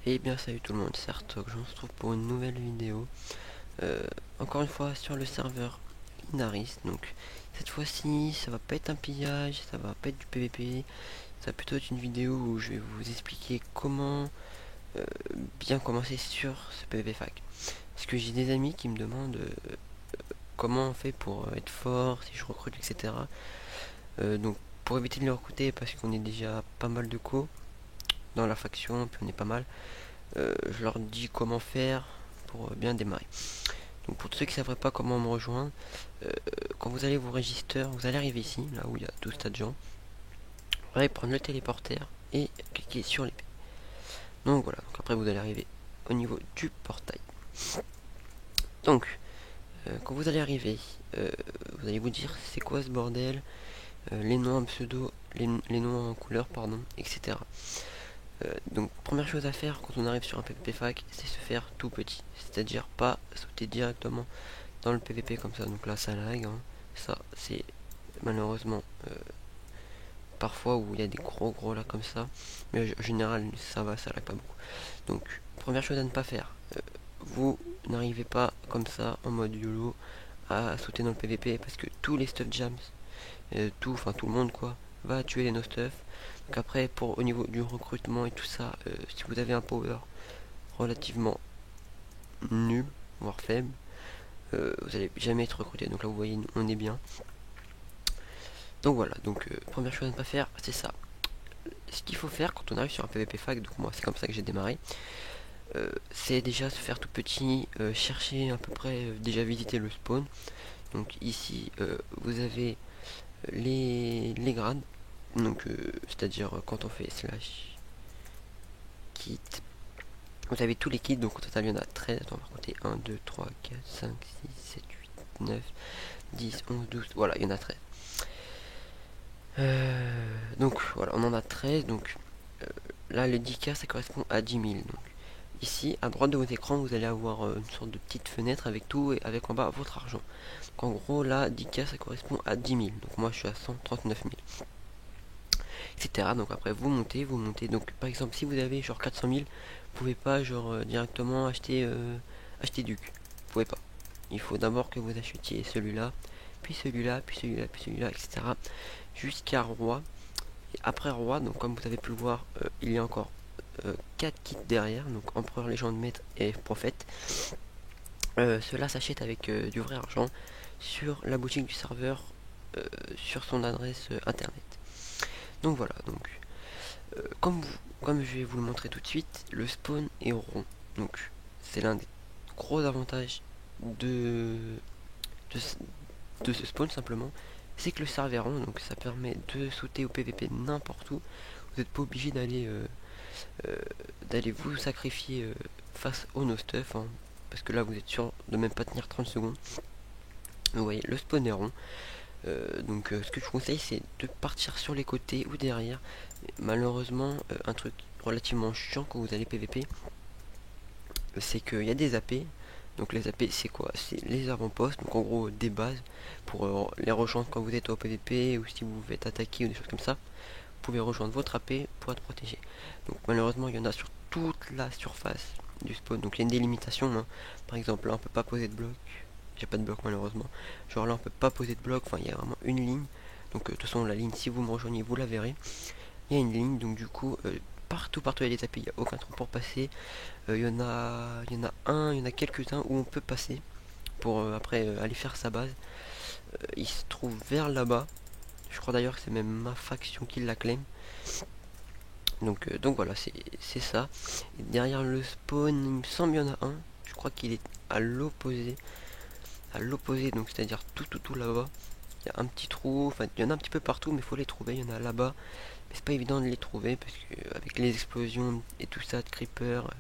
Et bien salut tout le monde, c'est Artok, je me retrouve pour une nouvelle vidéo. Encore une fois sur le serveur Inaris. Donc cette fois-ci ça va pas être un pillage, ça va pas être du PVP, ça va plutôt être une vidéo où je vais vous expliquer comment bien commencer sur ce PVP fac. Parce que j'ai des amis qui me demandent comment on fait pour être fort, si je recrute, etc. Donc pour éviter de les recruter, parce qu'on est déjà pas mal de co dans la faction, puis on est pas mal. Je leur dis comment faire pour bien démarrer. Donc pour ceux qui ne savent pas comment me rejoindre, quand vous allez vous register, vous allez arriver ici, là où il y a 12 tas de gens. Vous allez prendre le téléporteur et cliquer sur l'épée. Donc voilà, donc après vous allez arriver au niveau du portail. Donc, quand vous allez arriver, vous allez vous dire c'est quoi ce bordel, les noms en pseudo, les noms en couleur, pardon, etc. Donc première chose à faire quand on arrive sur un PvP fac, c'est se faire tout petit. C'est-à-dire pas sauter directement dans le PvP comme ça. Donc là ça lag, hein. Ça c'est malheureusement parfois où il y a des gros là comme ça. Mais en général ça va, ça lag pas beaucoup. Donc première chose à ne pas faire, vous n'arrivez pas comme ça en mode YOLO à sauter dans le PvP parce que tous les stuff jams, tout le monde quoi, va tuer les no stuff. Donc après pour au niveau du recrutement et tout ça, si vous avez un power relativement nul, voire faible, vous allez jamais être recruté. Donc là vous voyez on est bien. Donc voilà, donc première chose à ne pas faire, c'est ça. Ce qu'il faut faire quand on arrive sur un PvP fac, donc moi c'est comme ça que j'ai démarré, c'est déjà se faire tout petit, chercher à peu près, déjà visiter le spawn. Donc ici vous avez les grades, donc c'est-à-dire quand on fait slash kit, vous avez tous les kits, donc au total il y en a 13, attends on va compter 1, 2, 3, 4, 5, 6, 7, 8, 9, 10, 11, 12, voilà il y en a 13. Donc voilà, on en a 13, donc là le 10K ça correspond à 10 000. Donc ici à droite de votre écran vous allez avoir une sorte de petite fenêtre avec tout et avec en bas votre argent. Donc en gros là 10K ça correspond à 10 000. Donc moi je suis à 139 000, etc. Donc après vous montez. Donc par exemple si vous avez genre 400 000, vous pouvez pas genre directement acheter Duc. Vous pouvez pas. Il faut d'abord que vous achetiez celui-là, puis celui-là, puis celui-là, puis celui-là, etc. Jusqu'à Roi. Et après Roi, donc comme vous avez pu le voir, il y a encore 4 kits derrière, donc Empereur, Légende, Maître et Prophète. Cela s'achète avec du vrai argent sur la boutique du serveur, sur son adresse internet. Donc voilà, donc comme je vais vous le montrer tout de suite, le spawn est rond. Donc c'est l'un des gros avantages de, de, de ce spawn simplement. C'est que le serveur est rond, donc ça permet de sauter au PVP n'importe où. Vous n'êtes pas obligé euh, d'aller vous sacrifier face au no stuff, hein, parce que là vous êtes sûr de même pas tenir 30 secondes. Vous voyez, le spawn est rond. Donc ce que je vous conseille c'est de partir sur les côtés ou derrière. Malheureusement un truc relativement chiant quand vous allez PVP, c'est qu'il y a des AP. Donc les AP c'est quoi? C'est les avant-postes, donc en gros des bases pour les rejoindre quand vous êtes au PVP ou si vous vous faites attaquer ou des choses comme ça. Vous pouvez rejoindre votre AP pour être protégé. Donc malheureusement il y en a sur toute la surface du spawn. Donc il y a une délimitation, hein. Par exemple là on peut pas poser de bloc. J'ai pas de bloc malheureusement. Genre là on peut pas poser de bloc. Enfin il y a vraiment une ligne. Donc de toute façon la ligne si vous me rejoignez vous la verrez. Il y a une ligne donc du coup partout il y a des AP. Il n'y a aucun trou pour passer. Il y en a il y en a quelques-uns où on peut passer pour après aller faire sa base. Il se trouve vers là-bas. Je crois d'ailleurs que c'est même ma faction qui la claim. Donc voilà, c'est ça. Et derrière le spawn, il me semble qu'il y en a un. Je crois qu'il est à l'opposé. À l'opposé, donc c'est-à-dire tout là-bas. Il y a un petit trou, enfin il y en a un petit peu partout, mais il faut les trouver. Il y en a là-bas. Mais c'est pas évident de les trouver parce que avec les explosions et tout ça de creeper,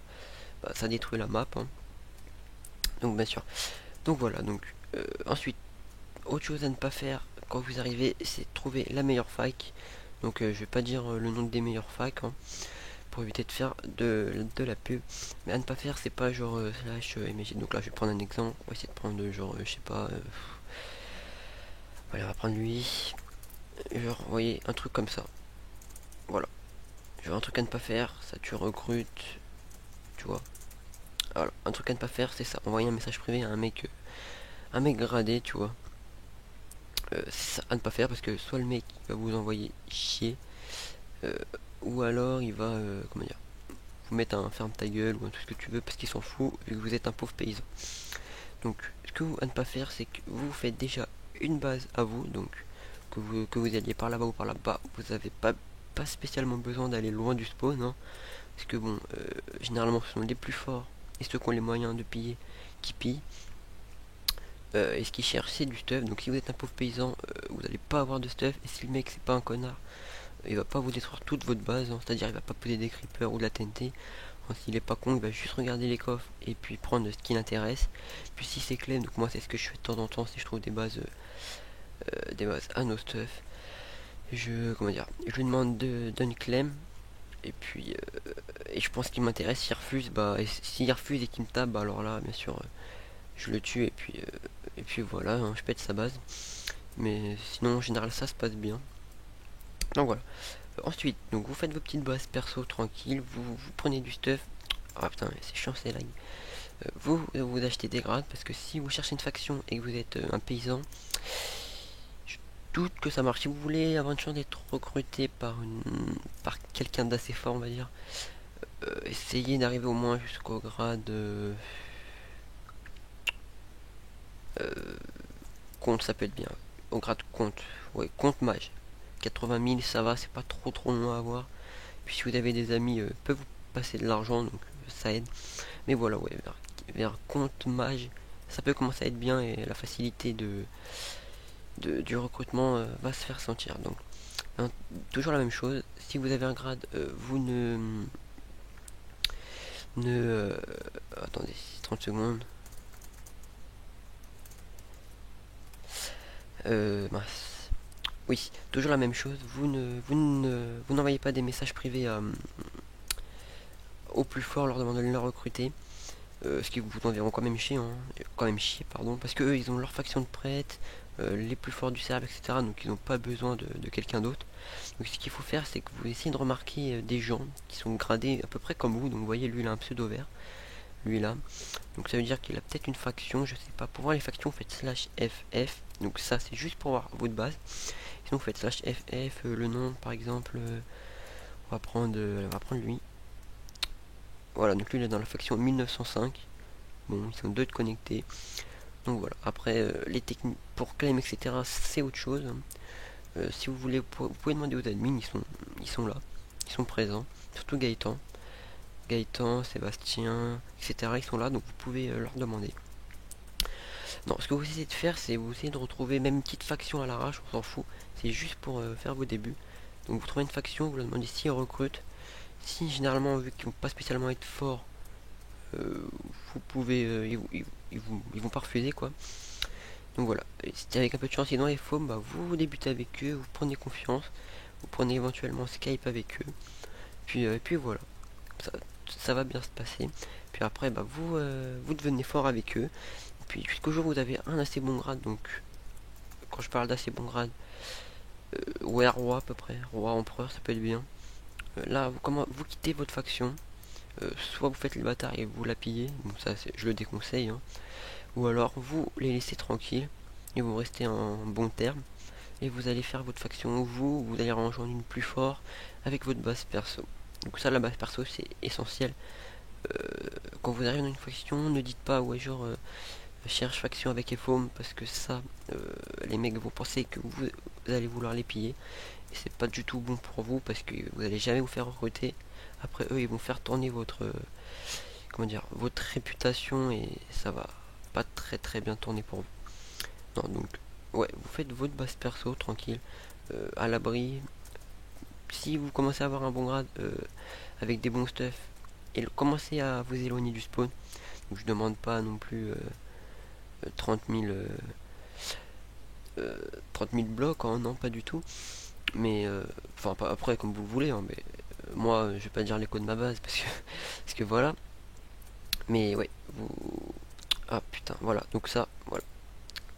bah, ça détruit la map, hein. Donc bien sûr. Donc voilà, donc ensuite, autre chose à ne pas faire quand vous arrivez, c'est trouver la meilleure fac. Donc je vais pas dire le nom des meilleures facs, hein, pour éviter de faire de la pub. Mais à ne pas faire, c'est pas genre slash MG. Donc là, je vais prendre un exemple. On va essayer de prendre genre, je sais pas. Voilà, on va prendre lui. Genre, vous voyez, un truc comme ça. Voilà. Genre un truc à ne pas faire, ça tu recrutes. tu vois. Voilà, un truc à ne pas faire, c'est ça, envoyer un message privé à un mec gradé, tu vois. C'est ça à ne pas faire, parce que soit le mec va vous envoyer chier, euh, ou alors il va, comment dire, vous mettre un ferme ta gueule ou un tout ce que tu veux parce qu'il s'en fout vu que vous êtes un pauvre paysan. Donc ce que vous à ne pas faire, c'est que vous faites déjà une base à vous, donc que vous alliez par là-bas ou par là-bas, vous n'avez pas spécialement besoin d'aller loin du spawn, hein, parce que bon, généralement ce sont les plus forts et ceux qui ont les moyens de piller qui pillent. Et ce qu'ils cherchent c'est du stuff, donc si vous êtes un pauvre paysan, vous n'allez pas avoir de stuff, et si le mec c'est pas un connard, il va pas vous détruire toute votre base, hein, c'est-à-dire il va pas poser des creepers ou de la TNT. S'il est pas con, il va juste regarder les coffres et puis prendre ce qui l'intéresse. Puis si c'est clé, donc moi c'est ce que je fais de temps en temps si je trouve des bases à nos stuff. Je lui demande d'une clem et puis et je pense qu'il m'intéresse. S'il refuse, bah et s'il refuse et qu'il me tape, bah alors là bien sûr je le tue et puis voilà, hein, je pète sa base. Mais sinon en général ça se passe bien. Donc voilà. Ensuite, donc vous faites vos petites bases perso tranquille, vous prenez du stuff. Ah putain, c'est chiant, c'est lag. Vous achetez des grades parce que si vous cherchez une faction et que vous êtes un paysan, je doute que ça marche. Si vous voulez avoir une chance d'être recruté par quelqu'un d'assez fort, on va dire, essayez d'arriver au moins jusqu'au grade compte, ça peut être bien. Au grade compte, ouais, compte mage. 80 000, ça va, c'est pas trop long à avoir. Puis si vous avez des amis, peuvent vous passer de l'argent, donc ça aide. Mais voilà, ouais, vers compte mage, ça peut commencer à être bien et la facilité du recrutement va se faire sentir. Donc, hein, toujours la même chose. Si vous avez un grade, vous attendez, 30 secondes. Mince. Oui, toujours la même chose. Vous n'envoyez pas des messages privés au plus fort leur demandant de le recruter. Ce qui vous enverront quand même chier, pardon, parce que eux, ils ont leur faction de prêtres, les plus forts du serveur, etc. Donc ils n'ont pas besoin de quelqu'un d'autre. Donc ce qu'il faut faire, c'est que vous essayez de remarquer des gens qui sont gradés à peu près comme vous. Donc vous voyez, lui, il a un pseudo vert, lui là. Donc ça veut dire qu'il a peut-être une faction, je sais pas. Pour voir les factions, vous faites /FF. Donc ça, c'est juste pour voir votre base. Sinon, vous faites /FF, le nom, par exemple. On va prendre lui. Voilà, donc lui, il est dans la faction 1905. Bon, ils sont deux de connectés. Donc voilà, après les techniques pour claim etc c'est autre chose. Si vous voulez, vous pouvez demander aux admins, ils sont là, ils sont présents, surtout Gaëtan, Sébastien, etc. Ils sont là, donc vous pouvez leur demander. Non, ce que vous essayez de faire, c'est vous essayez de retrouver même une petite faction à l'arrache, on s'en fout, c'est juste pour faire vos débuts. Donc vous trouvez une faction, vous leur demandez si ils recrutent. Si généralement, vu qu'ils vont pas spécialement être forts, vous pouvez, ils vont pas refuser quoi. Donc voilà, si avec un peu de chance, sinon les faumes, bah, vous débutez avec eux, vous prenez confiance, vous prenez éventuellement Skype avec eux, puis voilà, ça, ça va bien se passer. Puis après, bah, vous devenez fort avec eux, puis jusqu'au jour où vous avez un assez bon grade, donc quand je parle d'assez bon grade, ouais, roi à peu près, roi, empereur, ça peut être bien. Là, vous quittez votre faction, soit vous faites le bâtard et vous la pillez, bon ça je le déconseille, hein. Ou alors vous les laissez tranquilles et vous restez en bon terme et vous allez faire votre faction, vous allez rejoindre une plus fort avec votre base perso. Donc ça, la base perso, c'est essentiel. Quand vous arrivez dans une faction, ne dites pas ouais genre cherche faction avec FOM, parce que ça, les mecs vont penser que vous allez vouloir les piller et c'est pas du tout bon pour vous parce que vous allez jamais vous faire recruter. Après eux, ils vont faire tourner comment dire, votre réputation et ça va pas très bien tourner pour vous. Non, donc ouais, vous faites votre base perso tranquille, à l'abri. Si vous commencez à avoir un bon grade avec des bons stuff et commencez à vous éloigner du spawn, donc je demande pas non plus 30 000 30 000 blocs, hein, non pas du tout, mais enfin après comme vous le voulez, hein, mais moi je vais pas dire les codes de ma base parce que voilà, mais ouais, vous, ah putain, voilà, donc ça, voilà,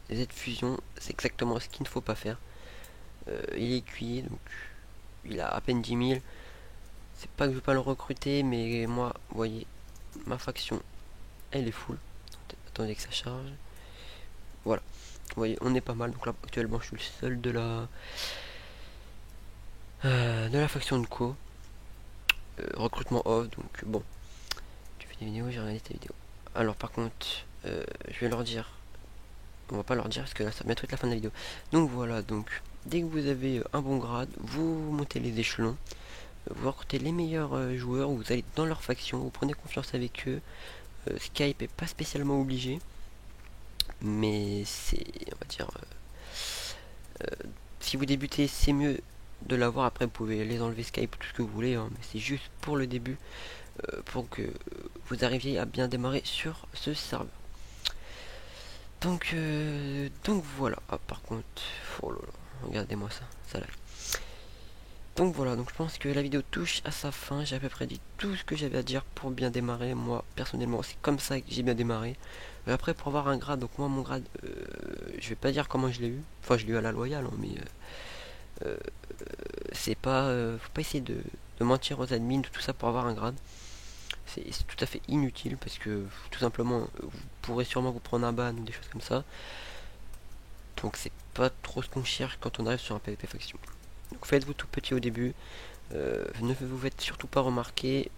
les Z-fusion, c'est exactement ce qu'il ne faut pas faire. Il est écuyer, donc il a à peine 10 000. C'est pas que je veux pas le recruter, mais moi, vous voyez, ma faction elle est full. Attendez que ça charge. Voilà, vous voyez, on est pas mal. Donc là actuellement je suis le seul de la faction de co. Recrutement off, donc bon, tu fais des vidéos, j'ai regardé tes vidéos. Alors par contre, je vais leur dire, on va pas leur dire parce que là ça va bientôt être la fin de la vidéo. Donc voilà, donc dès que vous avez un bon grade, vous montez les échelons, vous recrutez les meilleurs joueurs, vous allez dans leur faction, vous prenez confiance avec eux. Skype est pas spécialement obligé, mais c'est, on va dire, si vous débutez, c'est mieux de l'avoir. Après, vous pouvez les enlever Skype, tout ce que vous voulez, hein, mais c'est juste pour le début, pour que vous arriviez à bien démarrer sur ce serveur. Donc voilà. Ah, par contre, oh là là, regardez-moi ça, ça là. Donc voilà, donc je pense que la vidéo touche à sa fin. J'ai à peu près dit tout ce que j'avais à dire pour bien démarrer. Moi, personnellement, c'est comme ça que j'ai bien démarré. Après, pour avoir un grade, donc moi, mon grade, je vais pas dire comment je l'ai eu. Enfin, je l'ai eu à la loyale, hein, mais c'est pas, faut pas essayer de mentir aux admins, tout ça pour avoir un grade. C'est tout à fait inutile parce que tout simplement, vous pourrez sûrement vous prendre un ban ou des choses comme ça. Donc c'est pas trop ce qu'on cherche quand on arrive sur un PvP faction. Donc faites-vous tout petit au début. Ne vous faites surtout pas remarquer.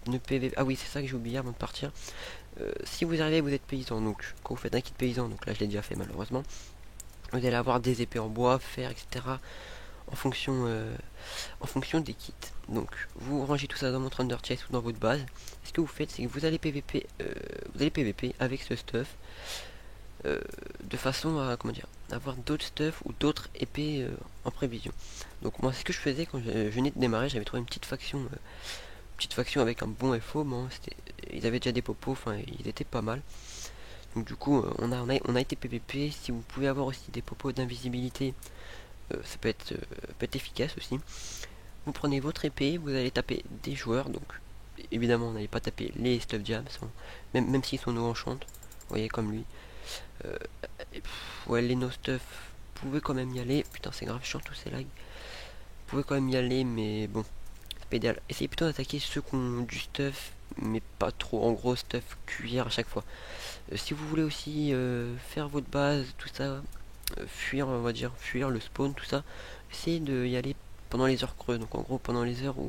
Ne PV... Ah oui, c'est ça que j'ai oublié avant de partir. Si vous arrivez, vous êtes paysan. Donc quand vous faites un kit paysan, donc là je l'ai déjà fait malheureusement, vous allez avoir des épées en bois, fer, etc. En fonction des kits. Donc vous rangez tout ça dans votre Under Chest ou dans votre base. Ce que vous faites, c'est que vous allez PVP avec ce stuff. De façon à, comment dire, avoir d'autres stuff ou d'autres épées en prévision. Donc moi, c'est ce que je faisais quand je venais de démarrer. J'avais trouvé une petite faction avec un bon FO. Bon, ils avaient déjà des popos, enfin ils étaient pas mal. Donc du coup, on a été PVP. Si vous pouvez avoir aussi des popos d'invisibilité, ça peut être efficace aussi. Vous prenez votre épée, vous allez taper des joueurs. Donc évidemment, on n'allait pas taper les stuff jams, même s'ils sont no enchant. Vous voyez comme lui. Ouais, les no stuff, vous pouvez quand même y aller. Putain, c'est grave chiant tous ces lags. Vous pouvez quand même y aller, mais bon, c'est pas idéal. Essayez plutôt d'attaquer ceux qui ont du stuff, mais pas trop. En gros, stuff cuillère à chaque fois. Si vous voulez aussi faire votre base, tout ça, fuir, on va dire, fuir le spawn, tout ça, essayez de y aller pendant les heures creuses. Donc en gros, pendant les heures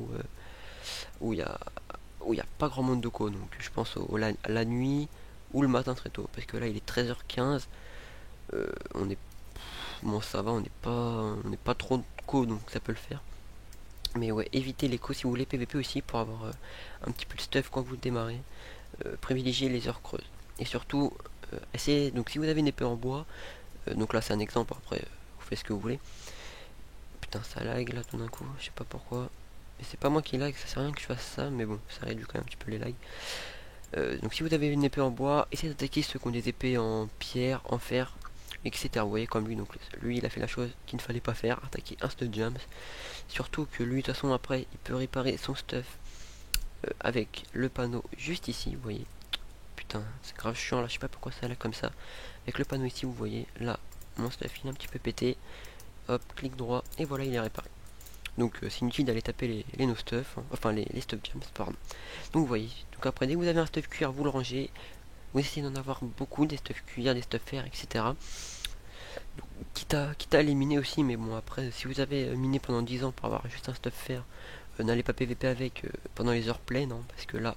où il y a pas grand monde de co. Donc je pense à la nuit ou le matin très tôt, parce que là il est 13h15. On est bon, ça va, on n'est pas trop de co, donc ça peut le faire. Mais ouais, évitez les co si vous voulez PVP aussi pour avoir un petit peu de stuff quand vous démarrez. Privilégiez les heures creuses. Et surtout, essayez, donc si vous avez une épée en bois, donc là c'est un exemple, après vous faites ce que vous voulez. Putain, ça lag là tout d'un coup, je sais pas pourquoi. Mais c'est pas moi qui lag, ça sert à rien que je fasse ça, mais bon, ça réduit quand même un petit peu les lags. Donc si vous avez une épée en bois, essayez d'attaquer ceux qui ont des épées en pierre, en fer, etc. Vous voyez comme lui, donc lui il a fait la chose qu'il ne fallait pas faire, attaquer un stuff jams. Surtout que lui de toute façon après il peut réparer son stuff avec le panneau juste ici, vous voyez. Putain, c'est grave chiant là, je sais pas pourquoi ça là comme ça. Avec le panneau ici, vous voyez, là mon stuff il est un petit peu pété. Hop, clic droit et voilà, il est réparé. Donc c'est inutile d'aller taper les no stuff, hein, enfin les stuff jams, pardon. Donc vous voyez, donc après dès que vous avez un stuff cuir, vous le rangez. Vous essayez d'en avoir beaucoup, des stuff cuir, des stuff fer, etc. Donc, quitte à éliminer aussi, mais bon après, si vous avez miné pendant 10 ans pour avoir juste un stuff fer, n'allez pas PVP avec pendant les heures pleines, hein, parce que là,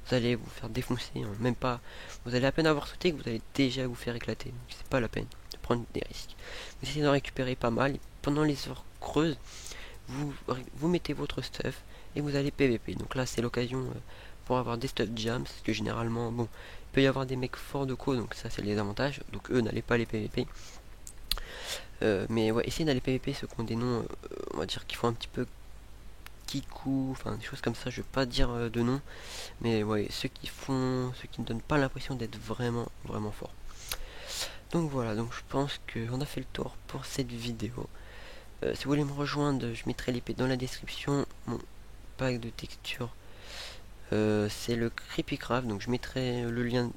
vous allez vous faire défoncer, hein, même pas, vous allez à peine avoir sauté que vous allez déjà vous faire éclater, donc c'est pas la peine de prendre des risques. Vous essayez d'en récupérer pas mal, et pendant les heures creuses, vous mettez votre stuff, et vous allez PVP, donc là c'est l'occasion pour avoir des stuff jams, parce que généralement, bon, il peut y avoir des mecs forts de co, donc ça c'est les avantages, donc eux n'allez pas les PVP. Mais ouais, essayez d'aller PVP ceux qui ont des noms, on va dire, qui font un petit peu Kiku, enfin des choses comme ça, je vais pas dire de nom, mais ouais, ceux qui ne donnent pas l'impression d'être vraiment, vraiment forts. Donc voilà, donc je pense qu'on a fait le tour pour cette vidéo. Si vous voulez me rejoindre, je mettrai l'épée dans la description. Mon pack de texture, c'est le Creepycraft, donc je mettrai le lien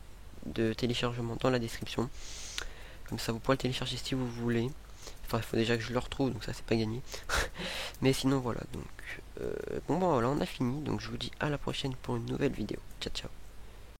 de téléchargement dans la description. Comme ça, vous pourrez le télécharger si vous voulez. Enfin, il faut déjà que je le retrouve, donc ça c'est pas gagné. Mais sinon voilà, donc bon bah voilà, on a fini, donc je vous dis à la prochaine pour une nouvelle vidéo. Ciao ciao.